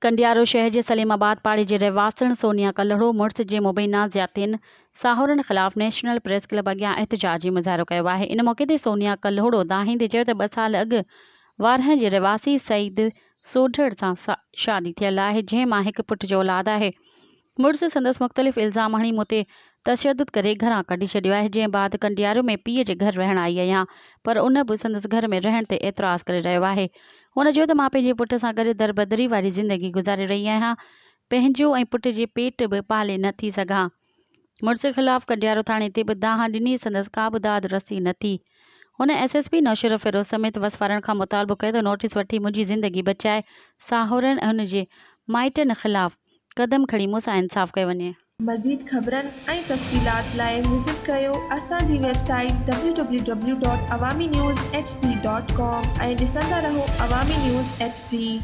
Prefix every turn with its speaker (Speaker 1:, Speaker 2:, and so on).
Speaker 1: कंडियारो शहर जे सलीमाबाद पाड़ी जे रहवासण सोनिया कल्हड़ो मुड़ुस जे मुबैना ज़्यादतियुनि साहुरनि ख़िलाफ़ नेशनल प्रेस क्लब अॻियां एहतिजाजी मुज़ाहिरो कयो आहे। इन मौक़े ते सोनिया कल्हड़ो दाहींदे चयो त 2 साल अॻु वारह जे रहवासी सईद सोढड़ सां शादी थियल आहे, जंहिं मां हिकु पुटु जो औलाद आहे। मुड़ुस संदसि मुख़्तलिफ़ इल्ज़ाम हणी मूं ते तशद्दुद करे घरां कढी छॾियो आहे, जंहिं बाद कंडियारो में पीउ जे घर रहण आई आहियां, पर उन बि संदसि घर में रहण ते एतिराज़ करे रहियो आहे। हुन चयो त मां पंहिंजे पुट सां गॾु दरबदरी वारी ज़िंदगी गुज़ारे रही आहियां, पंहिंजो ऐं पुट जे पेट बि पाले न थी सघां। मुड़ुस ख़िलाफ़ कंडियारो थाणे ते बि दाह ॾिनी, संदसि का बि दाद रसी न थी। हुन SSP नौशरफ़ फिरोज़ समेत वस वारनि खां मुतालबो कयो त नोटिस वठी मुंहिंजी ज़िंदगी बचाए साहुरनि ऐं हुन जे माइटनि ख़िलाफ़ क़दम खणी मूंसां इंसाफ़ कयो वञे।
Speaker 2: मज़ीद ख़बरनि ऐं तफ़सीलात लाइ विज़िट कयो असांजी वेबसाइट www.awamiNewsHD.com ऐं ॾिसंदा रहो अवामी न्यूज़ HD।